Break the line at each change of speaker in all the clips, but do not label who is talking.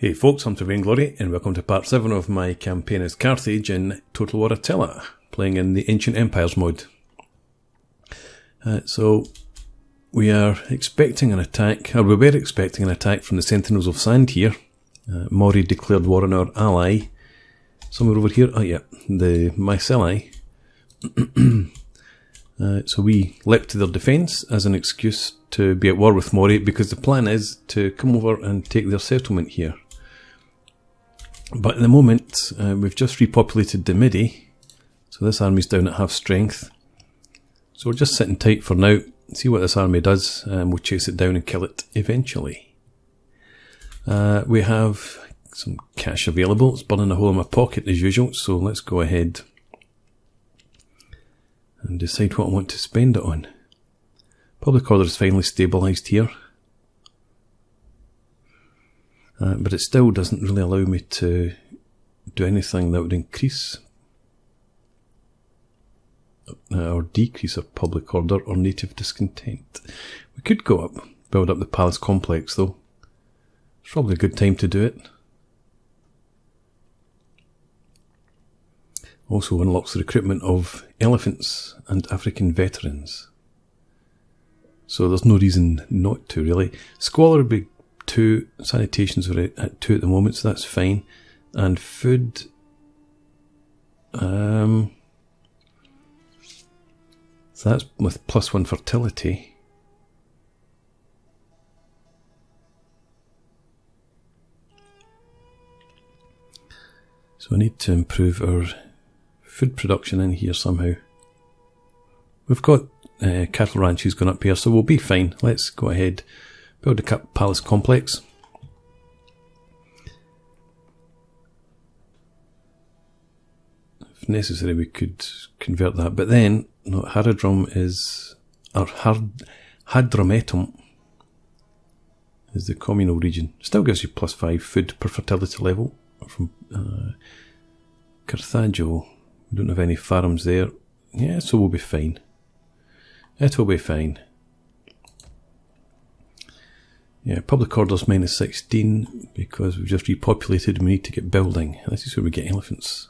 Hey folks, I'm Vainglory and welcome to part 7 of my campaign as Carthage in Total War Attila, playing in the Ancient Empires mode. So we are expecting an attack, or we were expecting an attack from the Sentinels of Sand here. Mauri declared war on our ally. Somewhere over here, oh yeah, the Mirillis. So we leapt to their defence as an excuse to be at war with Mauri, because the plan is to come over and take their settlement here. But at the moment, we've just repopulated the Midi, so this army's down at half strength. So we're just sitting tight for now, see what this army does, and we'll chase it down and kill it eventually. We have some cash available. It's burning a hole in my pocket as usual, so let's go ahead and decide what I want to spend it on. Public order is finally stabilised here. But it still doesn't really allow me to do anything that would increase or decrease our public order or native discontent. We could go up, build up the palace complex though. It's probably a good time to do it. Also unlocks the recruitment of elephants and African veterans. So there's no reason not to really. Squalor would be 2, sanitation's at 2 at the moment, so that's fine. And food, so that's with +1 fertility. So I need to improve our food production in here somehow. We've got cattle ranches going up here, so we'll be fine. Let's go ahead. Build a palace complex. If necessary, we could convert that. But then, no, Haradrum is, or Hadrametum is the communal region. Still gives you +5 food per fertility level. From Carthage, we don't have any farms there. Yeah, so we'll be fine. It'll be fine. Yeah, public order's -16 because we've just repopulated and we need to get building. This is where we get elephants.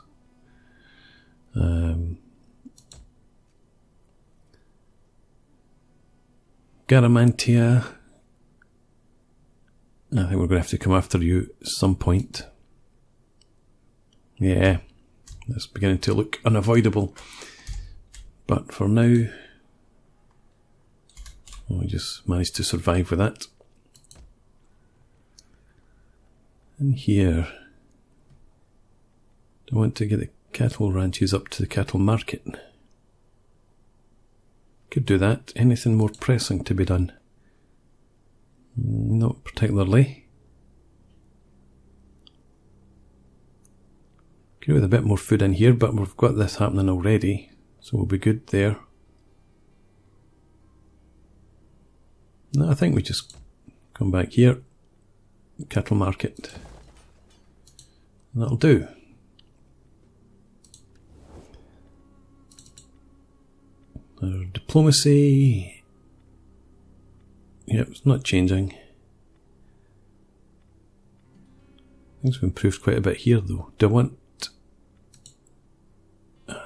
Garamantia. I think we're going to have to come after you at some point. Yeah, that's beginning to look unavoidable. But for now, we just managed to survive with that. And here, I want to get the cattle ranches up to the cattle market. Could do that. Anything more pressing to be done? Not particularly. Could do with a bit more food in here, but we've got this happening already, so we'll be good there. No, I think we just come back here. Cattle market. That'll do. Our diplomacy. Yep, it's not changing. Things have improved quite a bit here though. Do I want...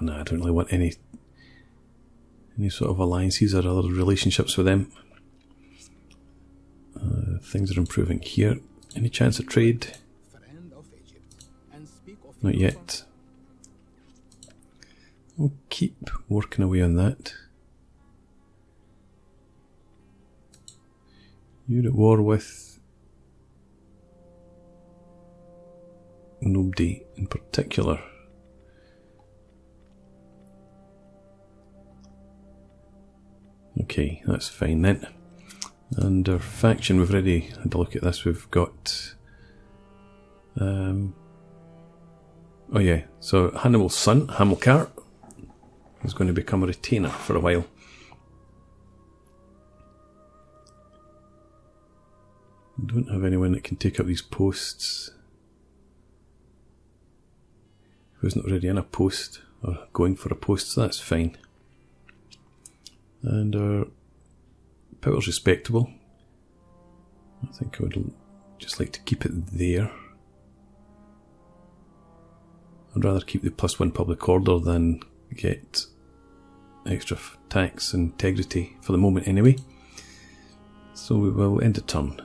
no, I don't really want any sort of alliances or other relationships with them. Things are improving here. Any chance of trade? Not yet. We'll keep working away on that. You're at war with nobody in particular. Okay, that's fine then. And our faction, we've already had a look at this. We've got oh yeah, so Hannibal's son, Hamilcar, is going to become a retainer for a while. Don't have anyone that can take up these posts. Who isn't already in a post or going for a post, so that's fine. And our power's respectable. I think I would just like to keep it there. I'd rather keep the +1 public order than get extra tax integrity for the moment anyway. So we will end a turn.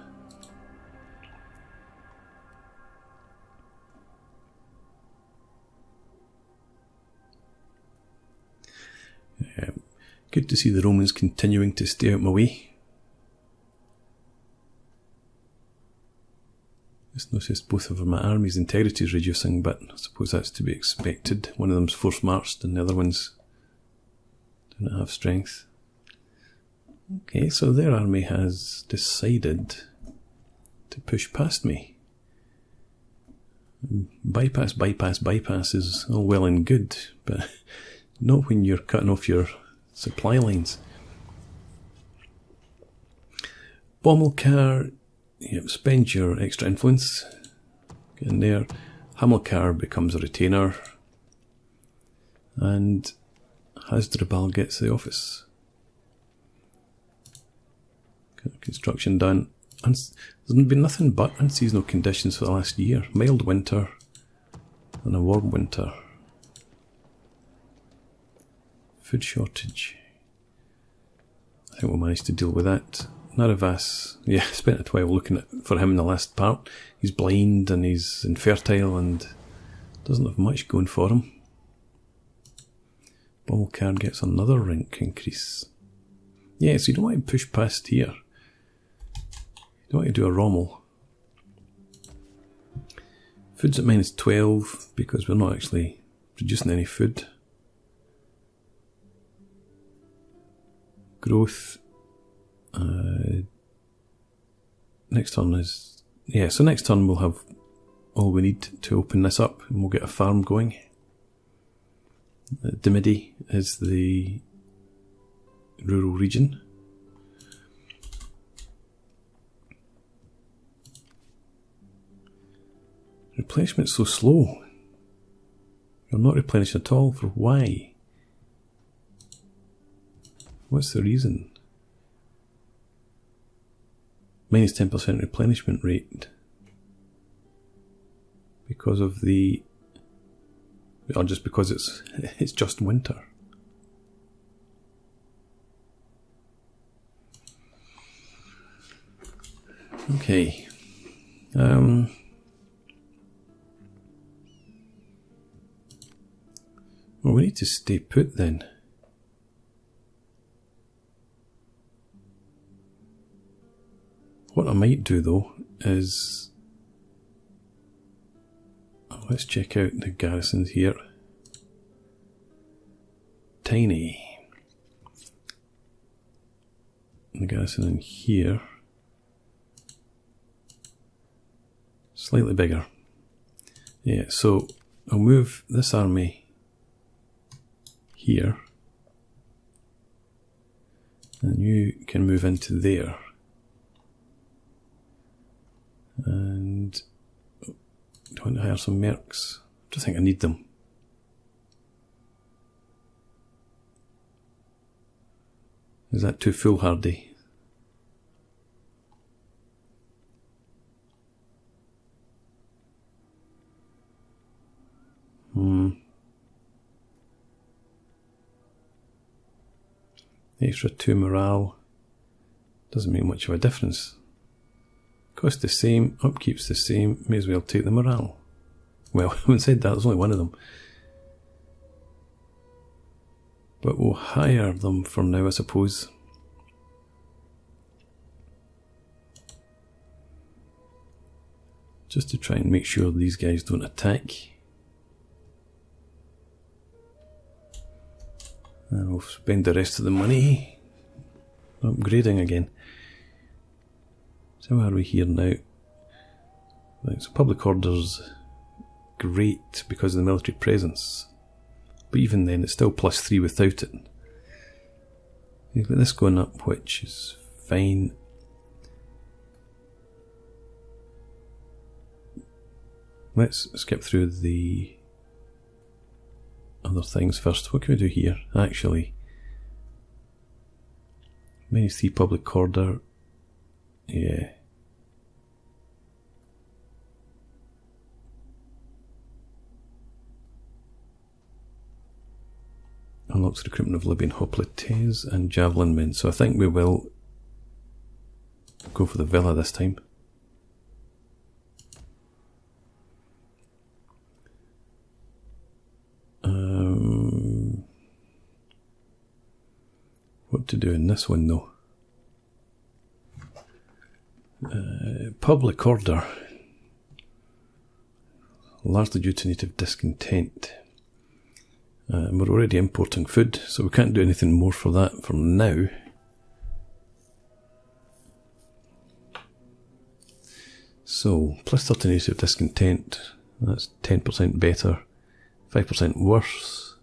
Good to see the Romans continuing to stay out my way. Just noticed both of my armies' integrity is reducing, but I suppose that's to be expected. One of them's force marched and the other one's do not have strength. Okay, so their army has decided to push past me. Bypass is all well and good, but not when you're cutting off your supply lines. Bomilcar, spend your extra influence. Get in there. Hamilcar becomes a retainer. And Hasdrubal gets the office. Construction done. There's been nothing but unseasonal conditions for the last year. Mild winter and a warm winter. Food shortage. I think we'll manage to deal with that. Naravas, yeah, I spent a while looking for him in the last part. He's blind and he's infertile and doesn't have much going for him. Bomilcar gets another rank increase. Yeah, so you don't want to push past here. You don't want to do a Rommel. Food's at -12 because we're not actually producing any food. Growth. Next turn is... Yeah, so next turn we'll have all we need to open this up and we'll get a farm going. Dimidi is the rural region. Replenishment's so slow. You're not replenishing at all. For why? What's the reason? -10% replenishment rate. Because of the... Or just because it's just winter. Okay. Well, we need to stay put then. What I might do though is... Let's check out the garrisons here. Tiny. The garrison in here. Slightly bigger. Yeah, so I'll move this army here. And you can move into there. And do I want to hire some mercs? I don't think I need them. Is that too foolhardy? Extra 2 morale. Doesn't make much of a difference. Cost the same, upkeep's the same, may as well take the morale. Well, having said that, there's only one of them. But we'll hire them for now, I suppose. Just to try and make sure these guys don't attack. And we'll spend the rest of the money upgrading again. So how are we here now? Right, so public orders, great because of the military presence. But even then, it's still +3 without it. You've got this going up, which is fine. Let's skip through the other things first. What can we do here? Actually, -3 public order. Yeah. Orthodox recruitment of Libyan hoplites and javelin men. So I think we will go for the villa this time. What to do in this one though? Public order. Largely due to native discontent. We're already importing food, so we can't do anything more for that for now. So, plus 30 native discontent, that's 10% better, 5% worse.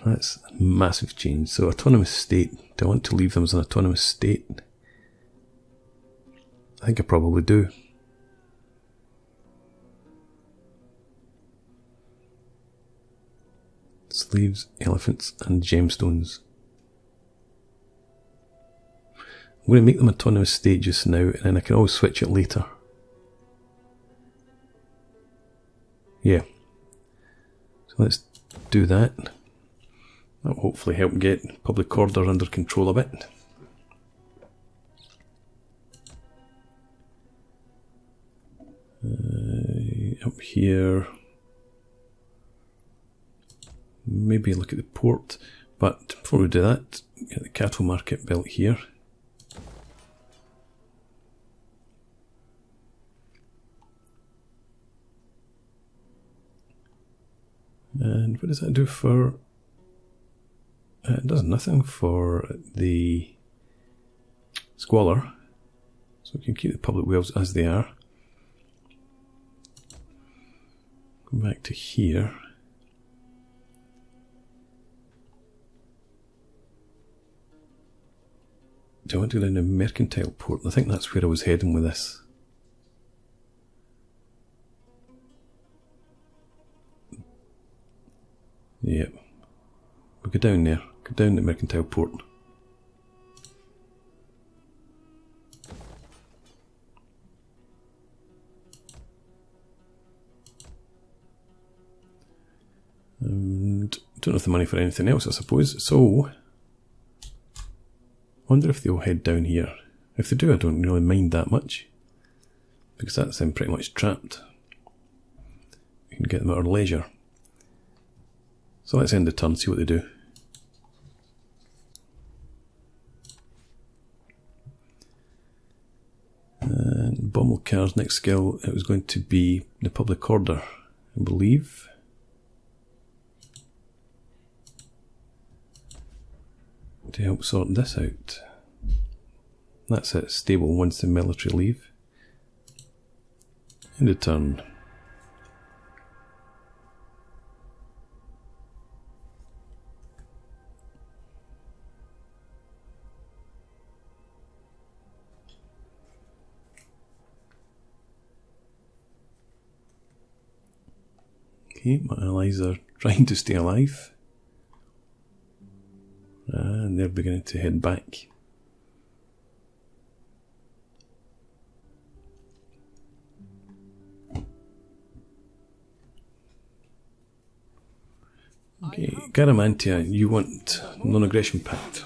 That's a massive change. So, autonomous state, do I want to leave them as an autonomous state? I think I probably do. Slaves, elephants, and gemstones. I'm going to make them autonomous state just now, and then I can always switch it later. Yeah. So let's do that. That will hopefully help get public order under control a bit. Up here. Maybe look at the port, but before we do that, get the cattle market built here. And what does that do for... it does nothing for the squalor, so we can keep the public wells as they are. Go back to here. Do I want to go down the mercantile port? I think that's where I was heading with this. Yep. We'll go down there. Go down the mercantile port. And don't have the money for anything else, I suppose. So, I wonder if they'll head down here. If they do, I don't really mind that much, because that's them pretty much trapped. We can get them at our leisure. So let's end the turn, see what they do. And Bommelkar's next skill, it was going to be the public order, I believe. To help sort this out. That's it, stable once the military leave. End of turn. Okay, my allies are trying to stay alive. And they're beginning to head back. Okay, Garamantia, you want non-aggression pact.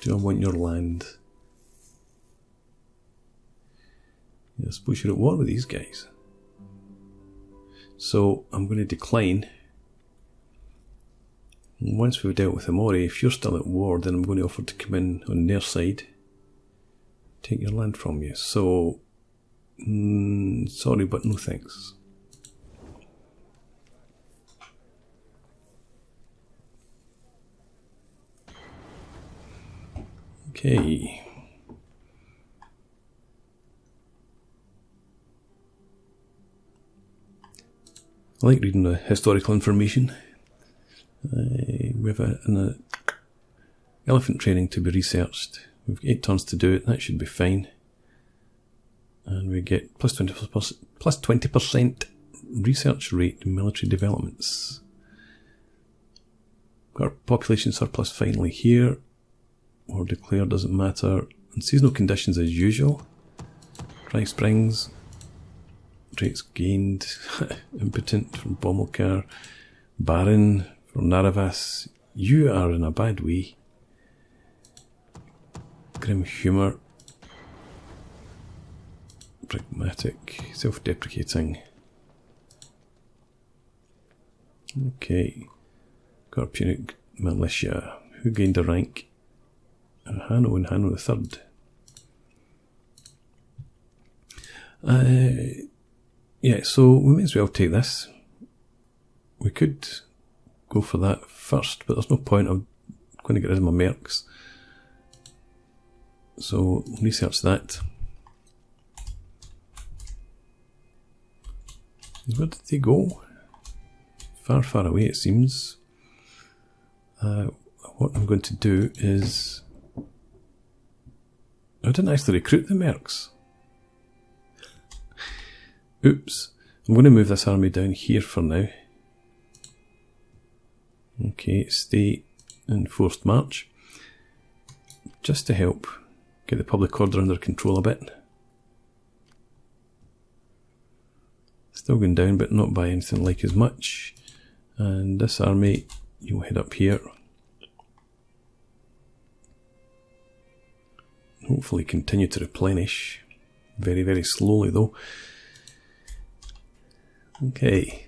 Do I want your land? Yeah, I suppose you're at war with these guys. So I'm going to decline. Once we've dealt with the Mauri, if you're still at war, then I'm going to offer to come in on their side, take your land from you. So, sorry, but no thanks. Okay. I like reading the historical information. We have an elephant training to be researched. We've got 8 turns to do it, that should be fine. And we get plus 20% research rate in military developments. Got our population surplus finally here, or declared, doesn't matter. And seasonal conditions as usual. Dry springs, Rates gained. Impotent from Bommelkar. Baron from Naravas. You are in a bad way. Grim humour. Pragmatic. Self-deprecating. Okay. Got Punic Militia. Who gained a rank? Hanno and Hanno the Third. Yeah, so we may as well take this. We could go for that first, but there's no point. I'm going to get rid of my mercs. So research that. Where did they go? Far, far away it seems. What I'm going to do is... I didn't actually recruit the mercs. Oops. I'm going to move this army down here for now. Okay, stay in forced march. Just to help get the public order under control a bit. Still going down, but not by anything like as much. And this army, you'll head up here. Hopefully continue to replenish. Very, very slowly though. Okay.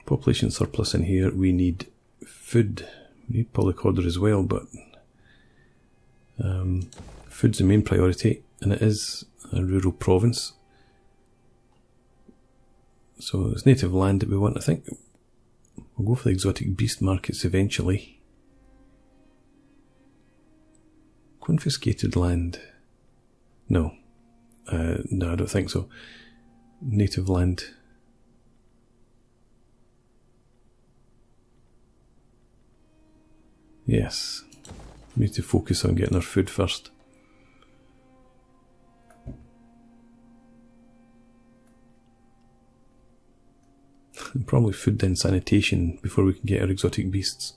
Population surplus in here. We need food. We need public order as well, but food's the main priority, and it is a rural province. So it's native land that we want. I think we'll go for the exotic beast markets eventually. Confiscated land. No. No, I don't think so. Native land. Yes. We need to focus on getting our food first. And probably food then sanitation before we can get our exotic beasts.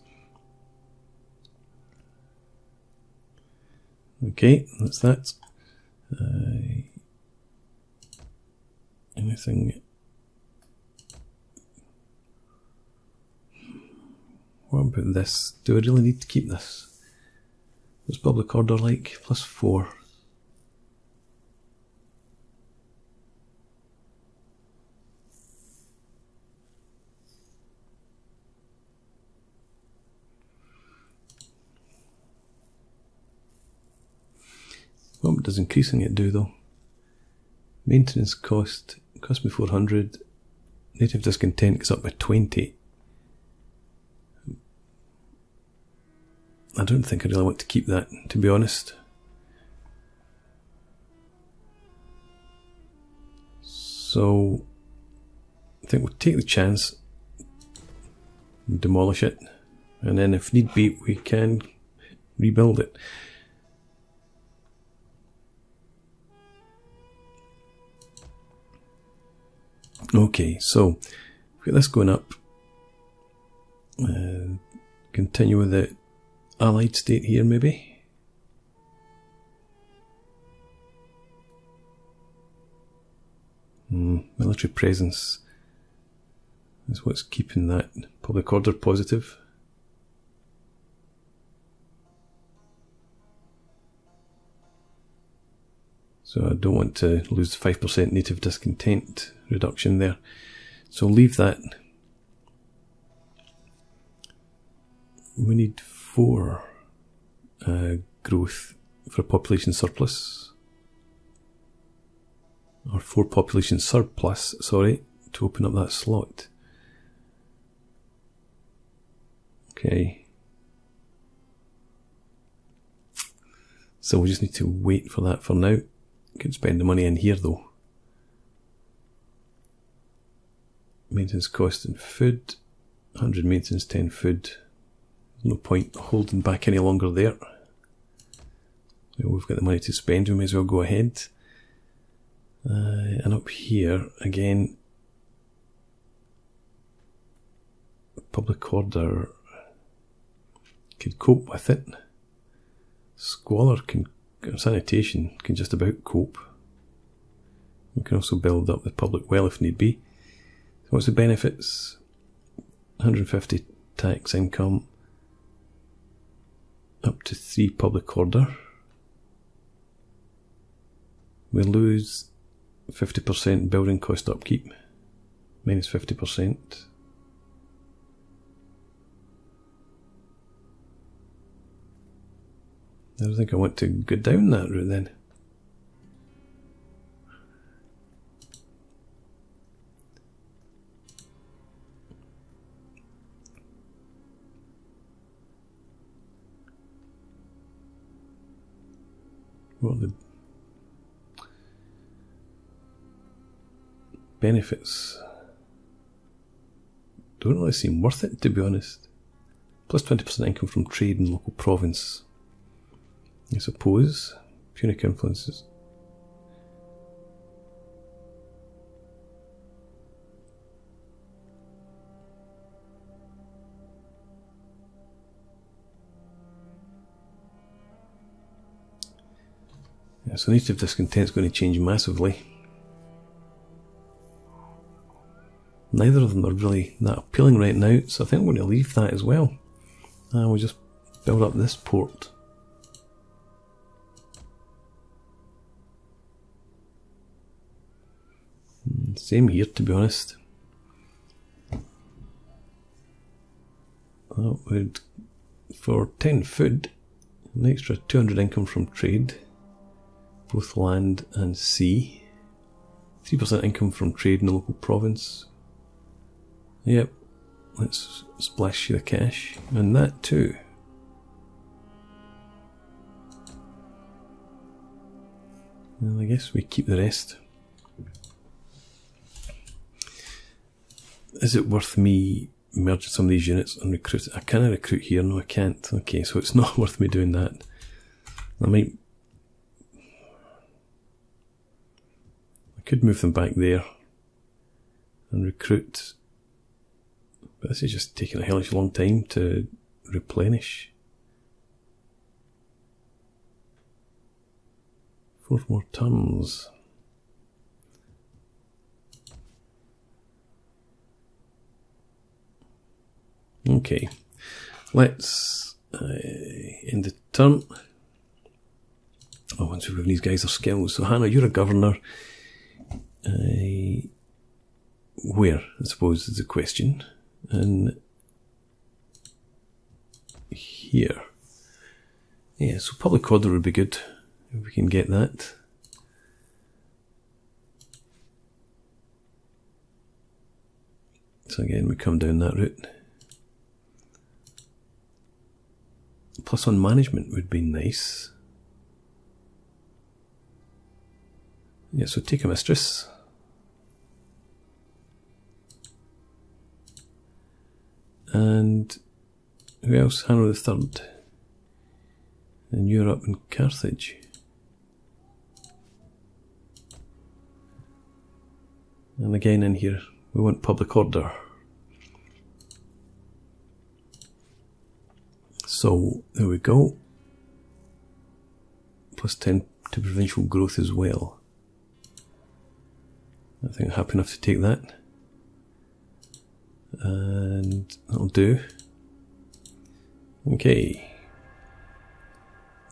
Okay, that's that. Anything? What about this? Do I really need to keep this? What's public order like? +4. What does increasing it do though? Maintenance cost me 400. Native discontent goes up by 20. I don't think I really want to keep that, to be honest. So I think we'll take the chance and demolish it, and then if need be we can rebuild it. Okay, so we've got this going up. Continue with the allied state here maybe. Military presence is what's keeping that public order positive. So I don't want to lose 5% native discontent reduction there. So leave that. We need 4 growth for population surplus. Or 4 population surplus, sorry, to open up that slot. Okay. So we just need to wait for that for now. Could spend the money in here though. Maintenance cost and food. 100 maintenance, 10 food. No point holding back any longer there. We've got the money to spend, we may as well go ahead. And up here, again, public order could cope with it. Squalor can, sanitation can just about cope. We can also build up the public well if need be. So what's the benefits? 150 tax income, up to 3 public order. We lose 50% building cost upkeep, minus 50%. I don't think I want to go down that route then. What are the benefits? Don't really seem worth it, to be honest. Plus 20% income from trade in local province. I suppose. Punic influences. Yeah, so native discontent is going to change massively. Neither of them are really that appealing right now, so I think I'm going to leave that as well. And we'll just build up this port. Same here, to be honest. Oh, for 10 food, an extra 200 income from trade, both land and sea. 3% income from trade in the local province. Yep, let's splash the cash, and that too. Well, I guess we keep the rest. Is it worth me merging some of these units and recruiting? I can't recruit here, no I can't. Okay, so it's not worth me doing that. I could move them back there and recruit, but this is just taking a hellish long time to replenish. 4 more turns. Okay, let's end the turn. Oh, once we've given these guys their skills. So Hannah, you're a governor. Where, I suppose, is the question. And here. Yeah, so public order would be good if we can get that. So again, we come down that route. +1 management would be nice. Yeah, so take a mistress. And who else? Hanno III. And Europe and Carthage. And again in here, we want public order. So there we go. +10 to provincial growth as well. I think I'm happy enough to take that. And that'll do. Okay.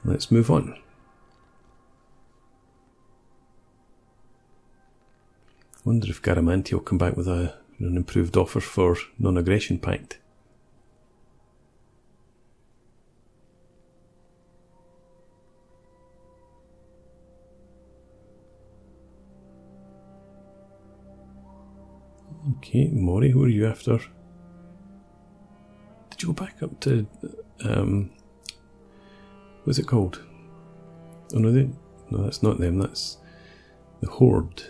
Let's move on. I wonder if Garamanti will come back with an improved offer for non-aggression pact. Okay, Mauri, who are you after? Did you go back up to, what's it called? Oh no, no, that's not them, that's the Horde.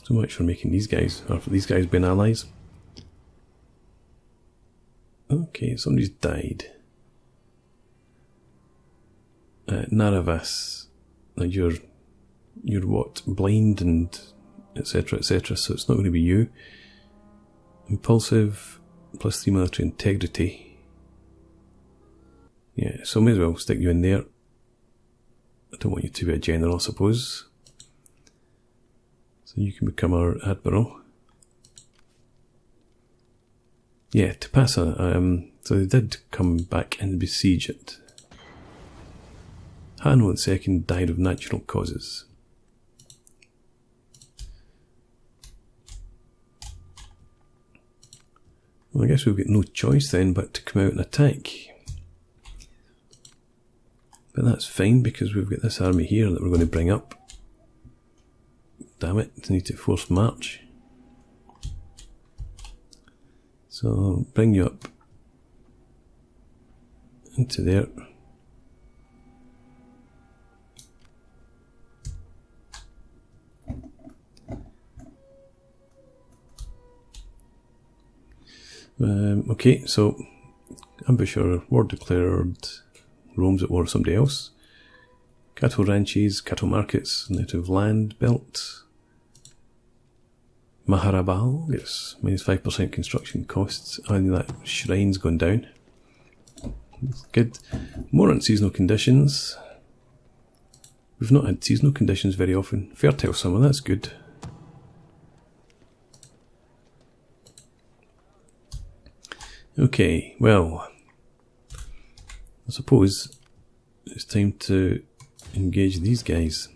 So much for making these guys, or for these guys being allies. Okay, somebody's died. Naravas, now you're what, blind and etc, so it's not going to be you. Impulsive, +3 military integrity. Yeah, so may as well stick you in there. I don't want you to be a general, I suppose. So you can become our admiral. Yeah, to pass so they did come back and besiege it. Hanno II died of natural causes. Well, I guess we've got no choice then but to come out and attack. But that's fine because we've got this army here that we're going to bring up. Damn it, I need to force march. So I'll bring you up into there. Okay, so ambusher, war declared, roams at war with somebody else. Cattle ranches, cattle markets, native land built. Maharabal, yes, minus 5% construction costs. I think that shrine's gone down. Good. More on seasonal conditions. We've not had seasonal conditions very often. Fertile summer, that's good. Okay, well, I suppose it's time to engage these guys.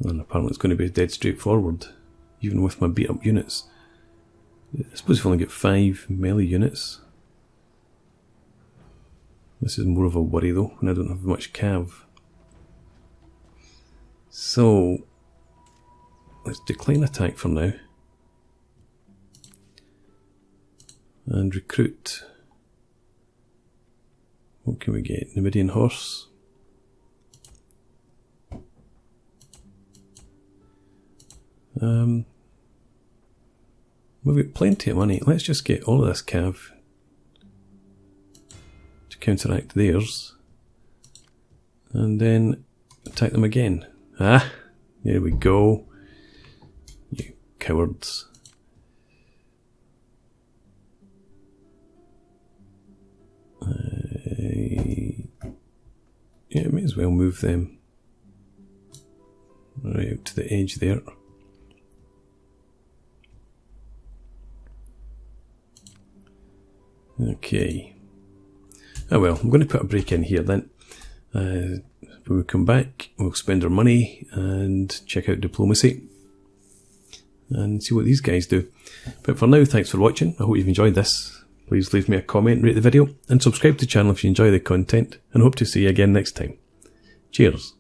And apparently it's going to be dead straightforward, even with my beat up units. I suppose we've only got 5 melee units. This is more of a worry though, and I don't have much cav. So, let's decline attack for now. And recruit. What can we get? Numidian horse. We've got plenty of money. Let's just get all of this cav to counteract theirs. And then attack them again. Ah, there we go. You cowards. Yeah, may as well move them right out to the edge there. Okay. Oh well, I'm going to put a break in here then. When we come back, we'll spend our money and check out diplomacy and see what these guys do. But for now, thanks for watching. I hope you've enjoyed this. Please leave me a comment, rate the video, and subscribe to the channel if you enjoy the content, and hope to see you again next time. Cheers.